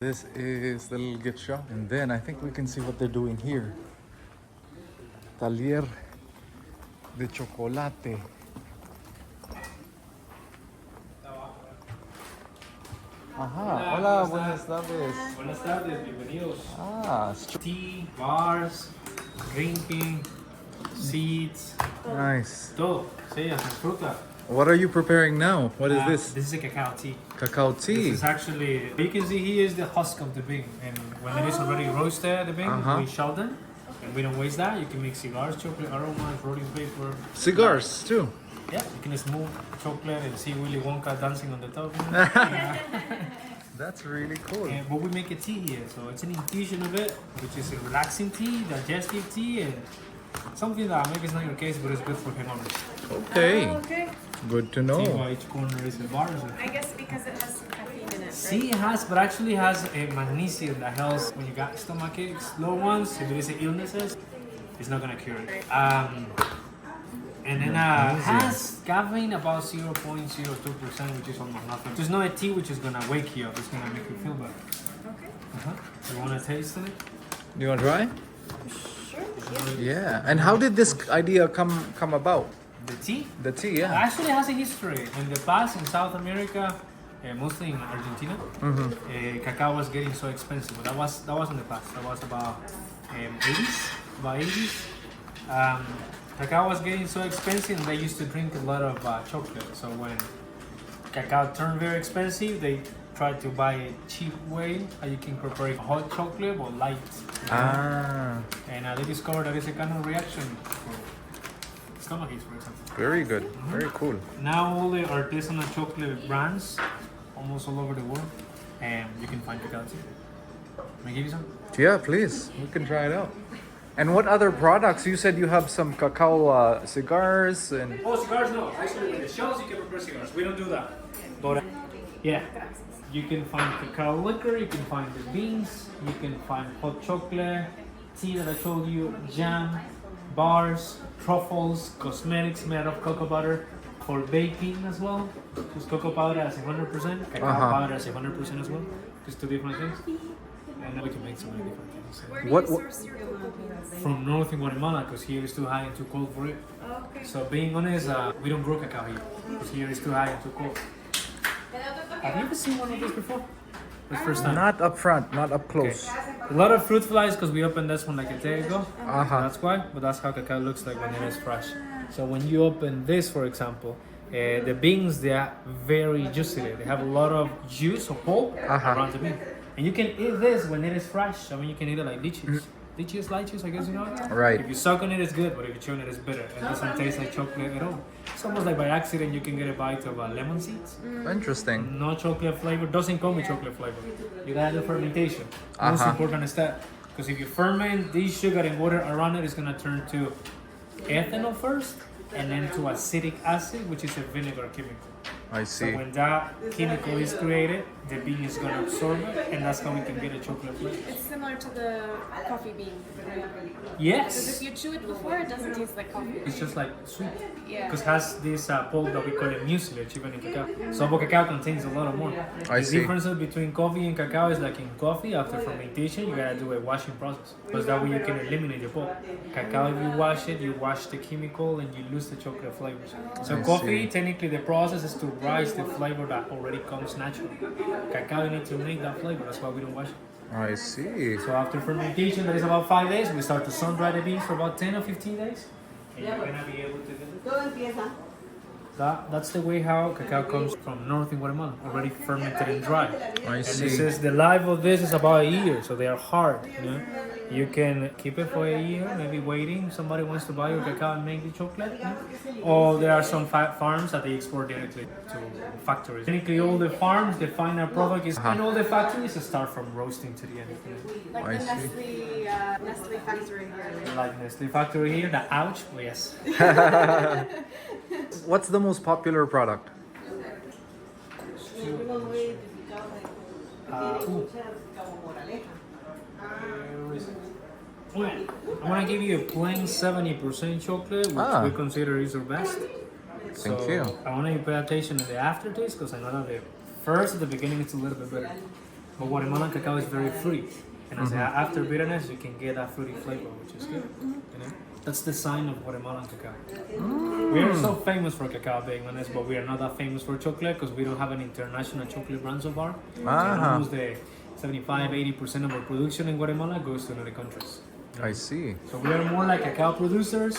This is the little gift shop, and then I think we can see what they're doing here. Taller de chocolate. Ajá, hola, buenas tardes. Buenas tardes, bienvenidos. Ah, Tea, bars, drinking, seeds, nice. todo. Sí, hasta fruta. What are you preparing now? What is this? This is a cacao tea. Cacao This tea. is actually, you can see here is the husk of the bean. And when it is already roasted, the bean, we shell them. And we don't waste that. You can make cigars, chocolate, aromas, rolling paper. Cigars too. Yeah, you can smoke chocolate and see Willy Wonka dancing on the top. That's really cool. But we make a tea here, so it's an infusion of it, which is a relaxing tea, digestive tea, and something that maybe it's not your case, but it's good for hemorrhoids. Okay. Okay. Good to See know. why each corner is a bar. I guess because it has some caffeine in it, right? See, it has, but actually has a magnesium that helps when you got stomach aches, low ones, if there is illnesses, it's not gonna cure it. And then has caffeine about 0.02%, which is almost nothing. There's not a tea which is gonna wake you up. It's gonna make you feel better. Okay. You wanna taste it? You want to try? Sure. Yeah. And how did this idea come about? The tea? The tea, It yeah. actually has a history. In the past, in South America, mostly in Argentina, cacao was getting so expensive. But that was in the past. That was about 80s, about 80s. Cacao was getting so expensive, and they used to drink a lot of chocolate. So when cacao turned very expensive, they tried to buy a cheap way how you can incorporate hot chocolate or light. Ah, And they discovered that it's a kind of reaction for stomach aches, for example. very good. Very cool. Now all the artisanal chocolate brands, almost all over the world, and you can find cacao tea. May I give you some? Yeah, please. We can try it out. And what other products? You said you have some cacao cigars and... Oh, cigars no. Actually, with the shells you can prepare cigars. We don't do that. But yeah, you can find cacao liquor, you can find the beans, you can find hot chocolate, tea that I told you, jam, bars, truffles, cosmetics made of cocoa butter. For baking as well, just cocoa powder as 100%, cacao powder as 100% as well. Just two different things. And then we can make so many different things. Where do What- you what- source your cocoa beans? From northern Guatemala, because here it's too high and too cold for it. Okay. So being honest, we don't grow cacao here, because here it's too high and too cold. Have you ever seen one of these before? The first time. Not up front, not up close. A lot of fruit flies because we opened this one like a day ago. That's why, but that's how cacao looks like when it is fresh. So when you open this, for example, the beans, they are very juicy. They have a lot of juice or pulp around the bean. And you can eat this when it is fresh. I mean, you can eat it like lychees. Lychees, I guess you know it? Right. If you suck on it, it's good, but if you chew on it, it's bitter. It doesn't taste like chocolate at all. It's almost like by accident you can get a bite of lemon seeds. Interesting. No chocolate flavor, doesn't come with chocolate flavor. You gotta do fermentation. Most important step. Because if you ferment this sugar and water around it, it's gonna turn to ethanol first, and then to acetic acid, which is a vinegar chemical. I So see. when that chemical is created, the bean is gonna absorb it, and that's how we can get a chocolate flavor. It's similar to the coffee bean, right? Because Yes, if you chew it before, it doesn't taste like coffee. it's just like sweet. Yeah. Because it has this pulp that we call it mucilage, even in cacao. So but cacao contains a lot of more. I The see. difference between coffee and cacao is like in coffee, after fermentation, you gotta do a washing process. Because that way you can eliminate the pulp. Cacao, if you wash it, you wash the chemical and you lose the chocolate flavors. So I coffee, see. technically the process is to rise the flavor that already comes naturally. Cacao, you need to make that flavor, that's why we don't wash it. I see. So after fermentation, that is about 5 days, we start to sun dry the beans for about 10 or 15 days. And you're gonna be able to do it. That's the way how cacao comes from northern Guatemala, already fermented and dry. I And see. this is the life of this is about a year, so they are hard. You know, you can keep it for a year, maybe waiting. Somebody wants to buy your cacao and make the chocolate. You know? Or there are some farms that they export directly to factories. Technically, all the farms, the final product is, and all the factories start from roasting to the end. You know? Like I the see. Nestle factory here. Like Nestle factory here, the ouch, oh, yes. What's the most popular product? Well, I want to give you a plain 70% chocolate, which we consider is our best. Thank you. I want you to pay attention to the aftertaste because I know that the first at the beginning it's a little bit better. But Guatemalan cacao is very fruity. And as after bitterness, you can get that fruity flavor, which is good. You know? That's the sign of Guatemalan cacao. We are so famous for cacao, being honest, but we are not that famous for chocolate because we don't have an international chocolate brand so far. And almost the 75-80% of our production in Guatemala goes to other countries. I see. So we are more like cacao producers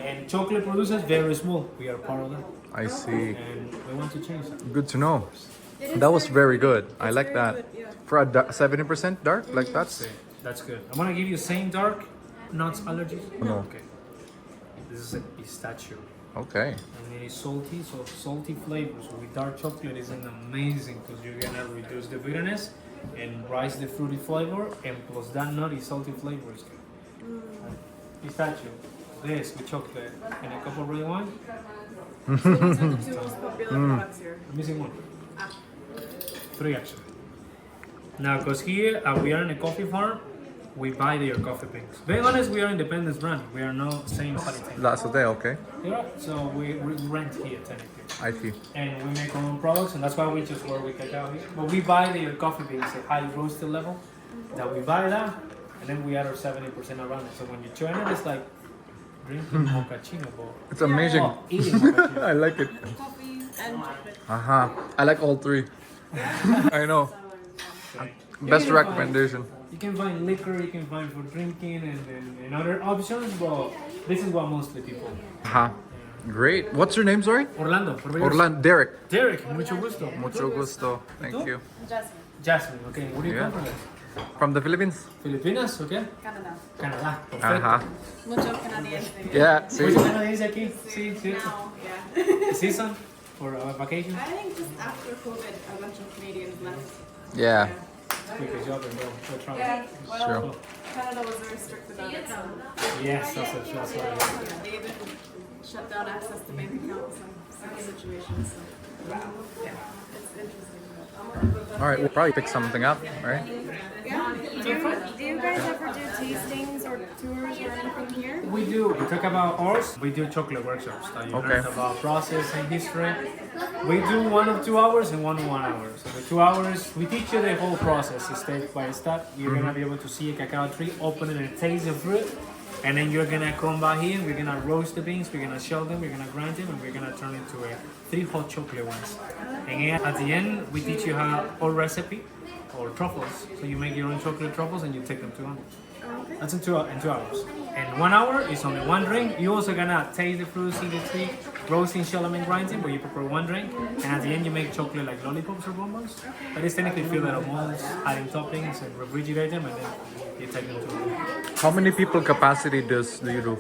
and chocolate producers, very small. We are part of that. I see. And we want to change that. Good to know. That was very good. I like that. For a 70% dark, like that's... That's good. I'm gonna give you same dark, nuts allergies. No. Okay. This is a pistachio. Okay. And it is salty, so salty flavors with dark chocolate is amazing because you're gonna reduce the bitterness and rise the fruity flavor, and plus that nutty salty flavor is good. Pistachio, this with chocolate, and a cup of red wine. So these are the two most popular products here. I'm missing one. 3 actually. Now, because here we are in a coffee farm, we buy their coffee beans. Being honest, we are independent brand. We are not same quality. La Azotea, okay. Yeah, so we rent here technically. I see. And we make our own products, and that's why we just work with cacao here. But we buy their coffee beans at high roasted level. That we buy that, and then we add our 70% around it. So when you join it, it's like drinking mochaccino, but It's amazing. eating mochaccino. I like it. Coffee and chocolate. I like all three. I know. Okay. Best You can recommendation. You can find liquor, you can find for drinking, and other options, but this is what mostly people. Great. What's your name, sorry? Orlando. por favor. Orlando. Derek. Derek, mucho gusto. Mucho gusto. Thank you. Jasmine. Jasmine, okay. Where do you come from? From the Philippines? Filipinas, okay. Canada. Canadá, perfecto. Mucho canadiense. Yeah, see. Mucho canadiense aquí, sí, cierto. Now, yeah. Season for vacation. I think just after COVID, a bunch of Canadians left. Yeah. Because job and go travel. Yeah, well, Sure. Canada was very strict about it. So Yes, that's right. yeah, they even shut down access to bank accounts in some situations. So, yeah, it's interesting. All right, we'll probably pick something up, right? Yeah. Do you guys ever do tastings or tours or anything here? We do. We talk about ours. We do chocolate workshops. That you learn about process and history. We do 1 of 2 hours and 1 of 1 hour. So the 2 hours, we teach you the whole process, step by step. You're gonna be able to see a cacao tree, open it and taste the fruit. And then you're gonna come back here, we're gonna roast the beans, we're gonna shell them, we're gonna grind them, and we're gonna turn it into 3 hot chocolate ones. And at the end, we teach you how our recipe or truffles. So you make your own chocolate truffles and you take them to home. That's in 2 hours. And 1 hour is only 1 drink. You're also gonna taste the fruit, see the tree, roasting, shell them, and grinding, but you prepare 1 drink. And at the end, you make chocolate like lollipops or bonbons. But it's technically filled out of molds, adding toppings and refrigerate them, and then you take them to home. How many people capacity do you do?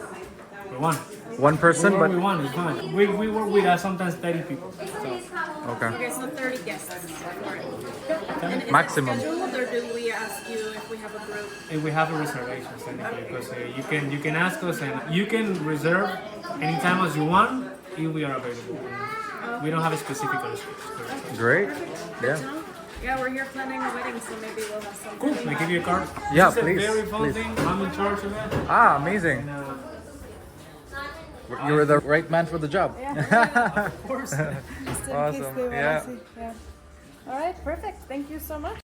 For 1. One person, We but work with 1, it's fine. We work with sometimes 30 people. So, okay. Okay, so 30 guests. And is Maximum. it scheduled, or do we ask you if we have a group? if we have a reservation technically, because you can ask us and you can reserve anytime as you want if we are available. We don't have a specific restriction. Great. Yeah. Yeah, we're here planning a wedding, so maybe we'll have something. Cool. Can I give you a card? Yeah, It's a please, very fun please. thing. I'm in charge of it. Ah, amazing. And, You were the right man for the job. of course. Awesome. Yeah. All right, perfect. Thank you so much.